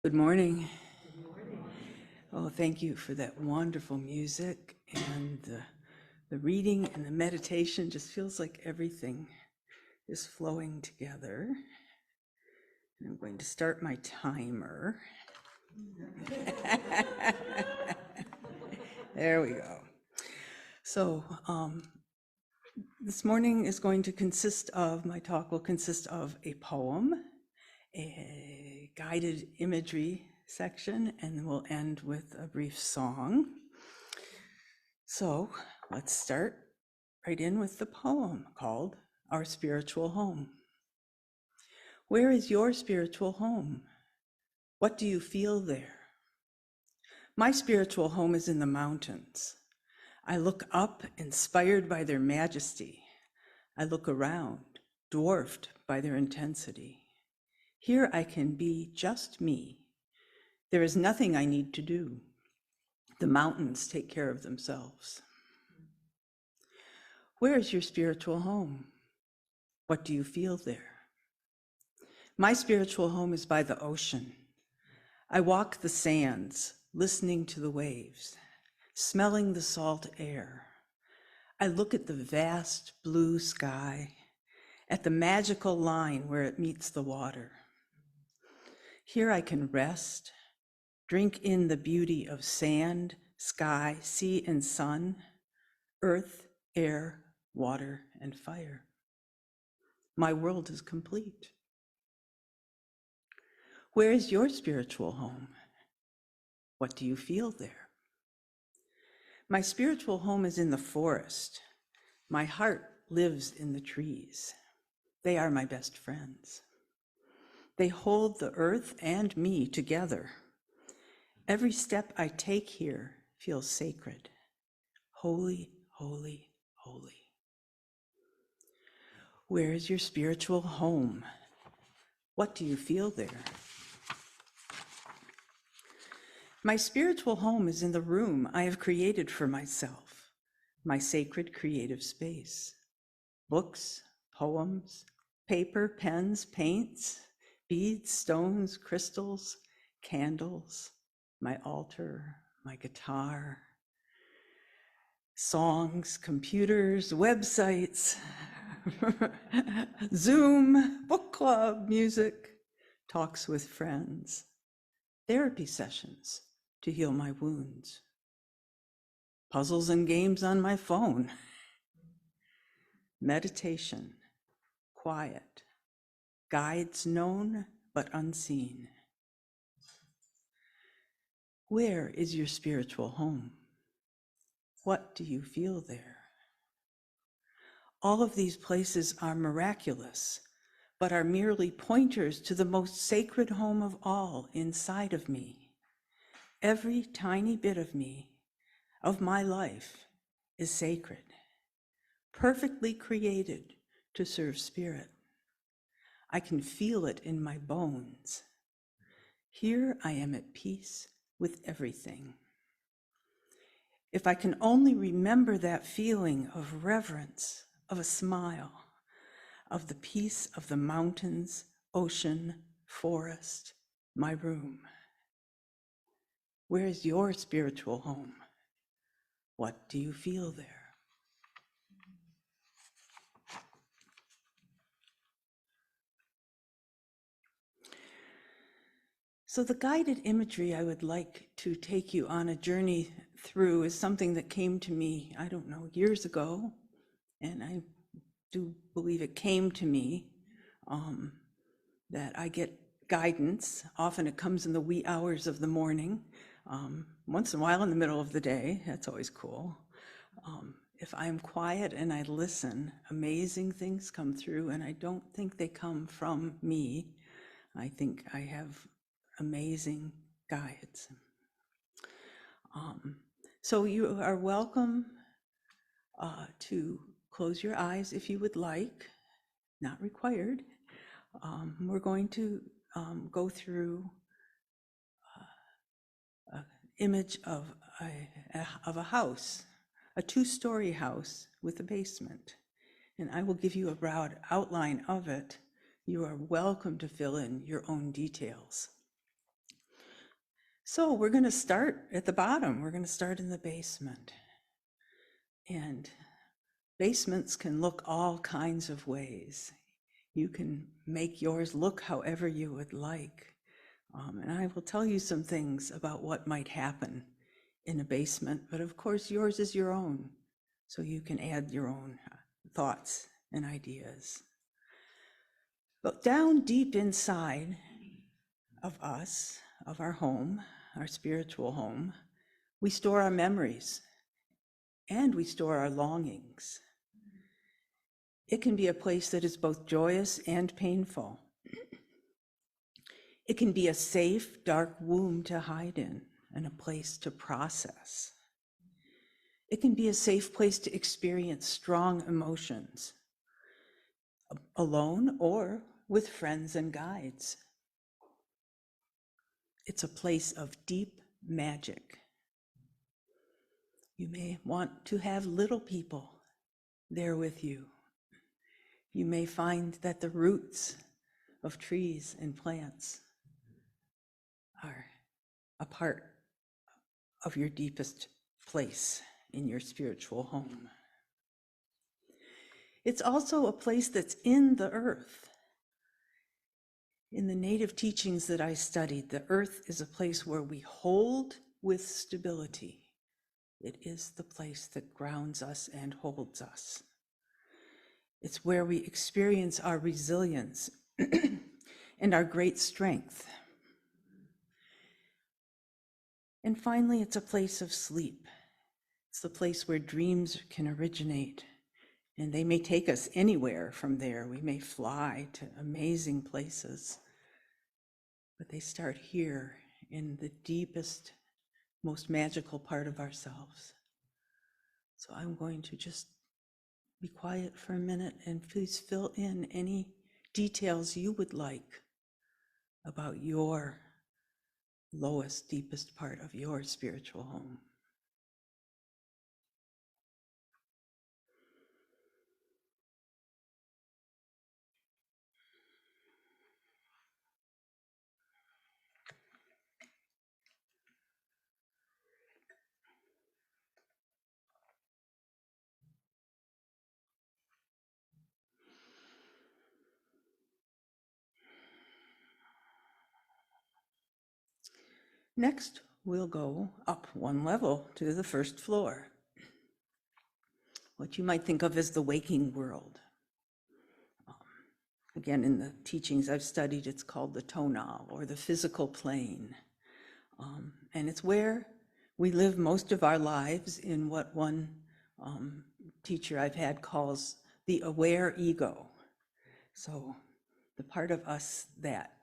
Good morning. Oh, thank you for that wonderful music, and the reading and the meditation just feels like everything is flowing together. And I'm going to start my timer. There we go. So this morning is going to consist of, my talk will consist of a poem, a guided imagery section, and then we'll end with a brief song. So let's start right in with the poem called Our Spiritual Home. Where is your spiritual home? What do you feel there? My spiritual home is in the mountains. I look up, inspired by their majesty. I look around, dwarfed by their intensity. Here I can be just me. There is nothing I need to do. The mountains take care of themselves. Where is your spiritual home? What do you feel there? My spiritual home is by the ocean. I walk the sands, listening to the waves, smelling the salt air. I look at the vast blue sky, at the magical line where it meets the water. Here I can rest, drink in the beauty of sand, sky, sea, and sun, earth, air, water, and fire. My world is complete. Where is your spiritual home? What do you feel there? My spiritual home is in the forest. My heart lives in the trees. They are my best friends. They hold the earth and me together. Every step I take here feels sacred. Holy, holy, holy. Where is your spiritual home? What do you feel there? My spiritual home is in the room I have created for myself, my sacred creative space. Books, poems, paper, pens, paints, beads, stones, crystals, candles, my altar, my guitar, songs, computers, websites, Zoom, book club, music, talks with friends, therapy sessions to heal my wounds, puzzles and games on my phone, meditation, quiet, guides known but unseen. Where is your spiritual home? What do you feel there? All of these places are miraculous, but are merely pointers to the most sacred home of all inside of me. Every tiny bit of me, of my life, is sacred, perfectly created to serve spirit. I can feel it in my bones. Here I am at peace with everything. If I can only remember that feeling of reverence, of a smile, of the peace of the mountains, ocean, forest, my room. Where is your spiritual home? What do you feel there? So the guided imagery I would like to take you on a journey through is something that came to me, I don't know, years ago, and I do believe it came to me, that I get guidance. Often it comes in the wee hours of the morning, once in a while in the middle of the day. That's always cool. If I'm quiet and I listen, amazing things come through, and I don't think they come from me. I think I have amazing guides. So you are welcome to close your eyes if you would like, not required. We're going to go through an image of a house, a two-story house with a basement. And I will give you a broad outline of it. You are welcome to fill in your own details. So we're going to start at the bottom. We're going to start in the basement. And basements can look all kinds of ways. You can make yours look however you would like. And I will tell you some things about what might happen in a basement, but of course yours is your own. So you can add your own thoughts and ideas. But down deep inside of us, of our home, our spiritual home, we store our memories and we store our longings. It can be a place that is both joyous and painful. It can be a safe, dark womb to hide in and a place to process. It can be a safe place to experience strong emotions, alone or with friends and guides. It's a place of deep magic. You may want to have little people there with you. You may find that the roots of trees and plants are a part of your deepest place in your spiritual home. It's also a place that's in the earth. In the native teachings that I studied, the earth is a place where we hold with stability. It is the place that grounds us and holds us. It's where we experience our resilience and our great strength. And finally, it's a place of sleep. It's the place where dreams can originate, and they may take us anywhere from there. We may fly to amazing places, but they start here in the deepest, most magical part of ourselves. So I'm going to just be quiet for a minute and please fill in any details you would like about your lowest, deepest part of your spiritual home. Next, we'll go up one level to the first floor, what you might think of as the waking world. Again, in the teachings I've studied, it's called the tonal, or the physical plane. And it's where we live most of our lives in what one teacher I've had calls the aware ego. So the part of us that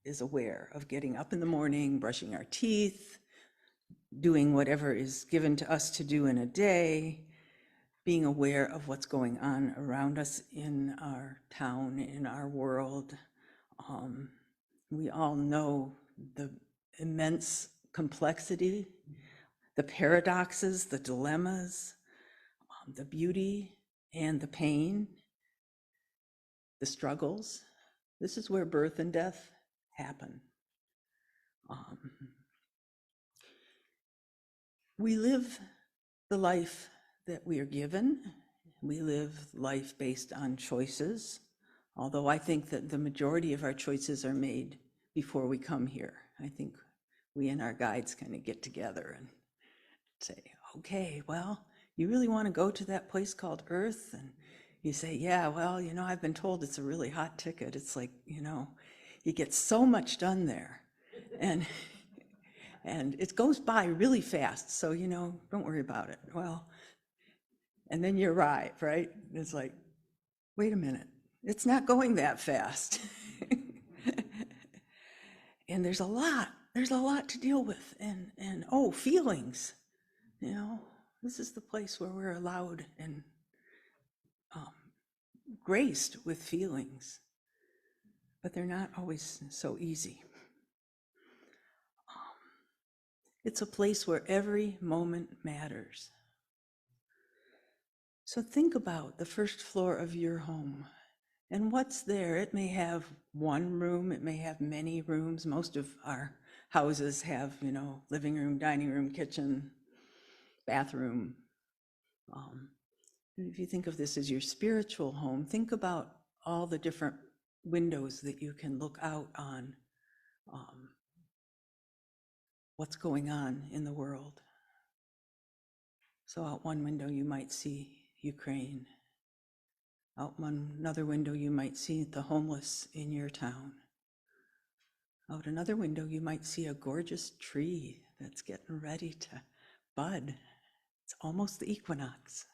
is aware of getting up in the morning, brushing our teeth, doing whatever is given to us to do in a day, being aware of what's going on around us in our town, in our world. We all know the immense complexity, the paradoxes, the dilemmas, the beauty and the pain, the struggles. This is where birth and death happen. We live the life that we are given. We live life based on choices, although I think that the majority of our choices are made before we come here. I think we and our guides kind of get together and say, okay, well, you really want to go to that place called Earth? And you say, yeah, well, you know, I've been told it's a really hot ticket. It's like, you know, you get so much done there. And it goes by really fast. So, you know, don't worry about it. Well, and then you arrive, right? It's like, wait a minute, it's not going that fast. And there's a lot to deal with. And oh, feelings, you know, this is the place where we're allowed and graced with feelings, but they're not always so easy. It's a place where every moment matters. So think about the first floor of your home and what's there. It may have one room, it may have many rooms. Most of our houses have, living room, dining room, kitchen, bathroom. And if you think of this as your spiritual home, think about all the different windows that you can look out on what's going on in the world. So out one window you might see Ukraine. Out another window you might see the homeless in your town. Out another window you might see a gorgeous tree that's getting ready to bud. It's almost the equinox.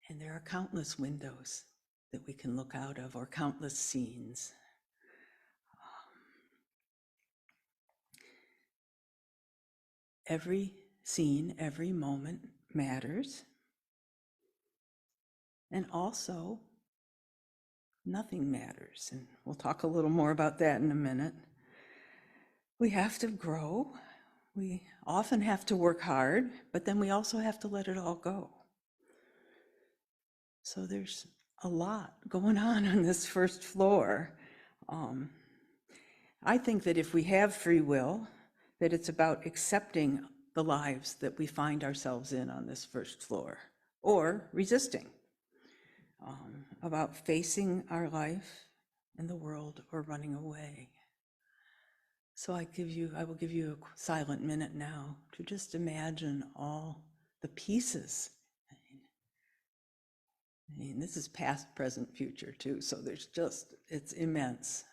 And there are countless windows that we can look out of, or countless scenes. Every scene, every moment matters. And also, nothing matters. And we'll talk a little more about that in a minute. We have to grow. We often have to work hard, but then we also have to let it all go. So there's a lot going on this first floor. I think that if we have free will, that it's about accepting the lives that we find ourselves in on this first floor, or resisting, about facing our life and the world or running away. So I will give you a silent minute now to just imagine all the pieces. I mean, this is past, present, future too, so it's immense.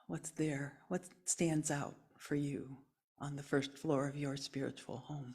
What's there? What stands out for you on the first floor of your spiritual home?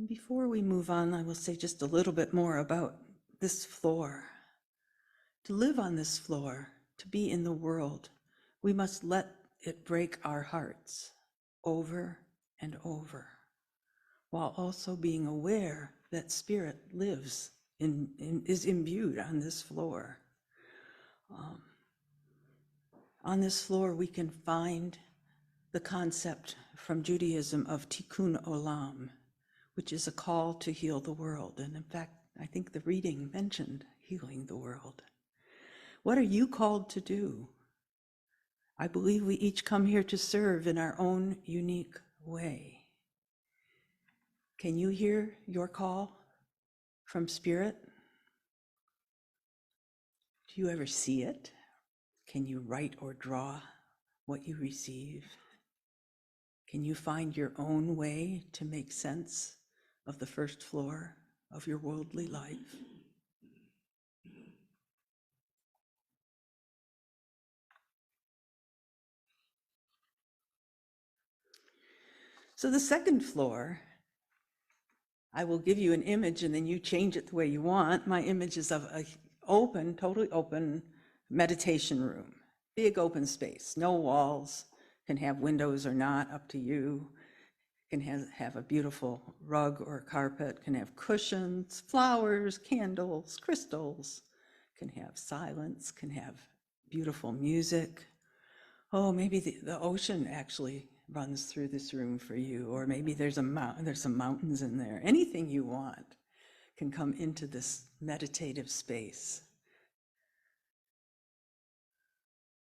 Before we move on, I will say just a little bit more about this floor. To live on this floor, to be in the world, we must let it break our hearts over and over, while also being aware that spirit lives is imbued on this floor. On this floor, we can find the concept from Judaism of tikkun olam, which is a call to heal the world. And in fact, I think the reading mentioned healing the world. What are you called to do? I believe we each come here to serve in our own unique way. Can you hear your call from Spirit? Do you ever see it? Can you write or draw what you receive? Can you find your own way to make sense of the first floor of your worldly life? So the second floor, I will give you an image and then you change it the way you want. My image is of a totally open meditation room, big open space, no walls, can have windows or not, up to you. Can have a beautiful rug or carpet, can have cushions, flowers, candles, crystals, can have silence, can have beautiful music. Oh, maybe the ocean actually runs through this room for you, or maybe there's some mountains in there. Anything you want can come into this meditative space.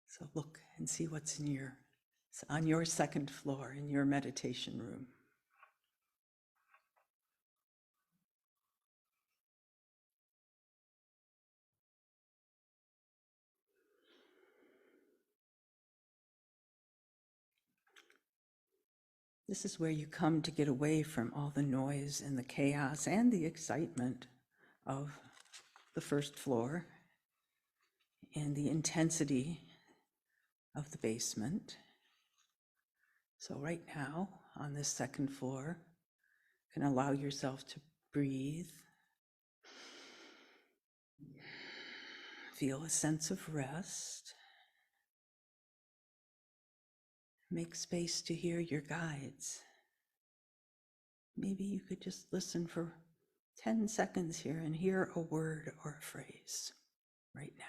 So look and see what's on your second floor in your meditation room. This is where you come to get away from all the noise and the chaos and the excitement of the first floor and the intensity of the basement. So right now on this second floor, you can allow yourself to breathe. Feel a sense of rest. Make space to hear your guides. Maybe you could just listen for 10 seconds here and hear a word or a phrase right now.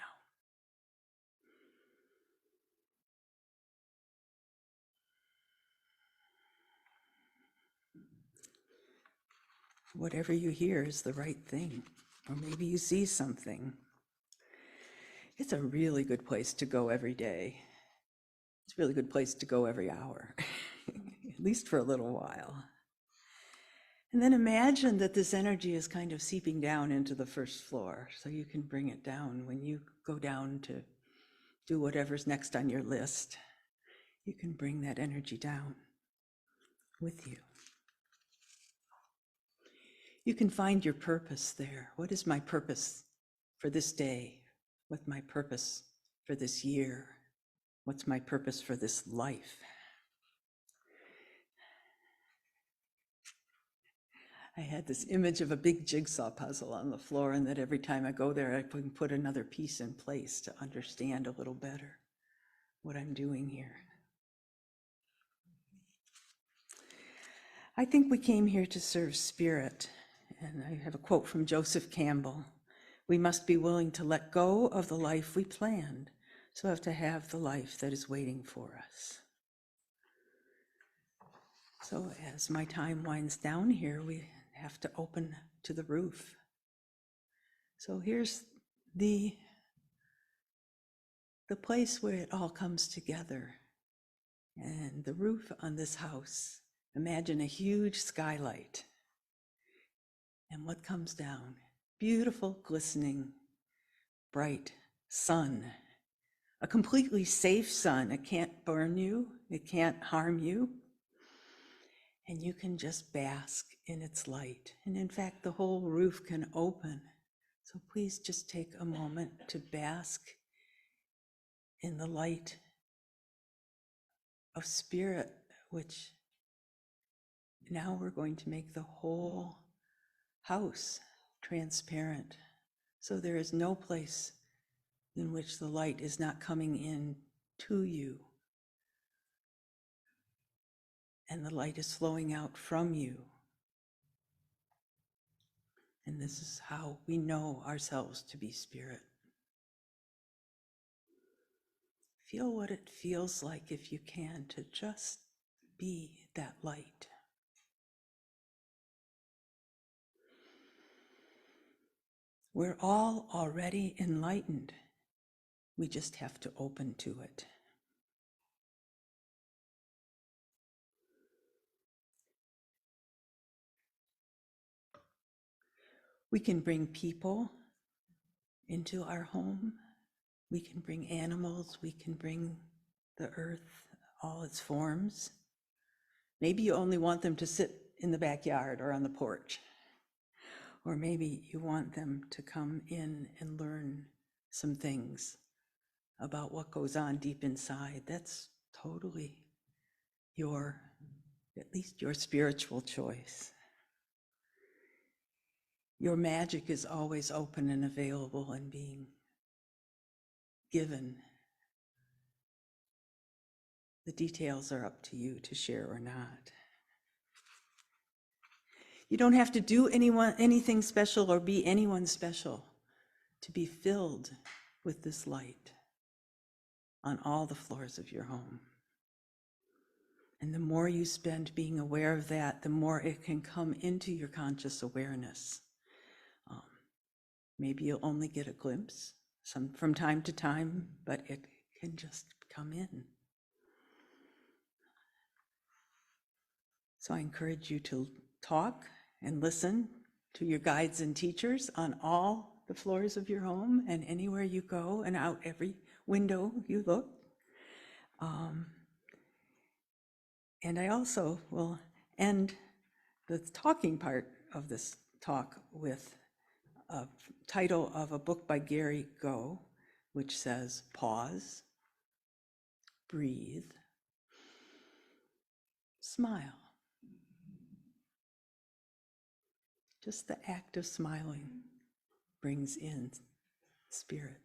Whatever you hear is the right thing, or maybe you see something. It's a really good place to go every day. It's a really good place to go every hour, at least for a little while. And then imagine that this energy is kind of seeping down into the first floor, so you can bring it down when you go down to do whatever's next on your list. You can bring that energy down with you. You can find your purpose there. What is my purpose for this day? What's my purpose for this year? What's my purpose for this life? I had this image of a big jigsaw puzzle on the floor, and that every time I go there, I can put another piece in place to understand a little better what I'm doing here. I think we came here to serve spirit, and I have a quote from Joseph Campbell. We must be willing to let go of the life we planned so as to have the life that is waiting for us. So as my time winds down here, we have to open to the roof. So here's the place where it all comes together. And the roof on this house, imagine a huge skylight. And what comes down? Beautiful, glistening, bright sun. A completely safe sun. It can't burn you. It can't harm you. And you can just bask in its light. And in fact, the whole roof can open. So please just take a moment to bask in the light of spirit, which now we're going to make the whole house transparent. So there is no place in which the light is not coming in to you. And the light is flowing out from you. And this is how we know ourselves to be spirit. Feel what it feels like, if you can, to just be that light. We're all already enlightened. We just have to open to it. We can bring people into our home. We can bring animals. We can bring the earth, all its forms. Maybe you only want them to sit in the backyard or on the porch. Or maybe you want them to come in and learn some things about what goes on deep inside. That's totally at least your spiritual choice. Your magic is always open and available and being given. The details are up to you to share or not. You don't have to do anything special or be anyone special to be filled with this light on all the floors of your home. And the more you spend being aware of that, the more it can come into your conscious awareness. Maybe you'll only get a glimpse from time to time, but it can just come in. So I encourage you to talk and listen to your guides and teachers on all the floors of your home and anywhere you go and out every window you look. And I also will end the talking part of this talk with a title of a book by Gary Go, which says, pause, breathe, smile. Just the act of smiling brings in spirit.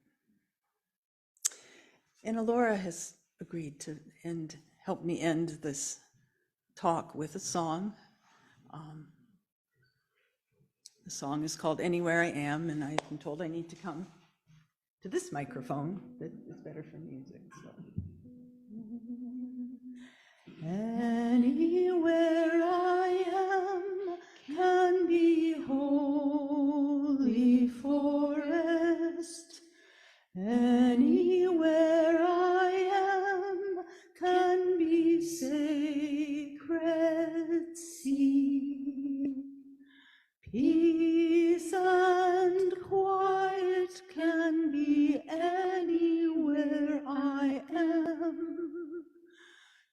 And Alora has agreed to help me end this talk with a song. The song is called Anywhere I Am, and I've been told I need to come to this microphone that is better for music. So. Anywhere I am can be holy forest. Anywhere I am can be sacred sea. Peace and quiet can be anywhere I am.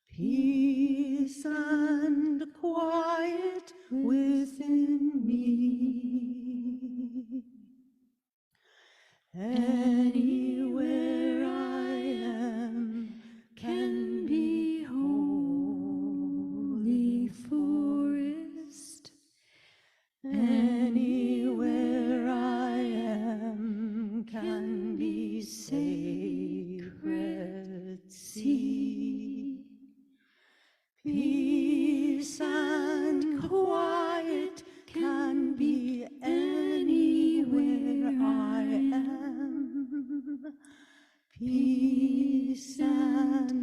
Peace and quiet within me. Anywhere I am can be holy forest. Anywhere I am can be sacred sea. Peace and quiet can be anywhere I am. Peace and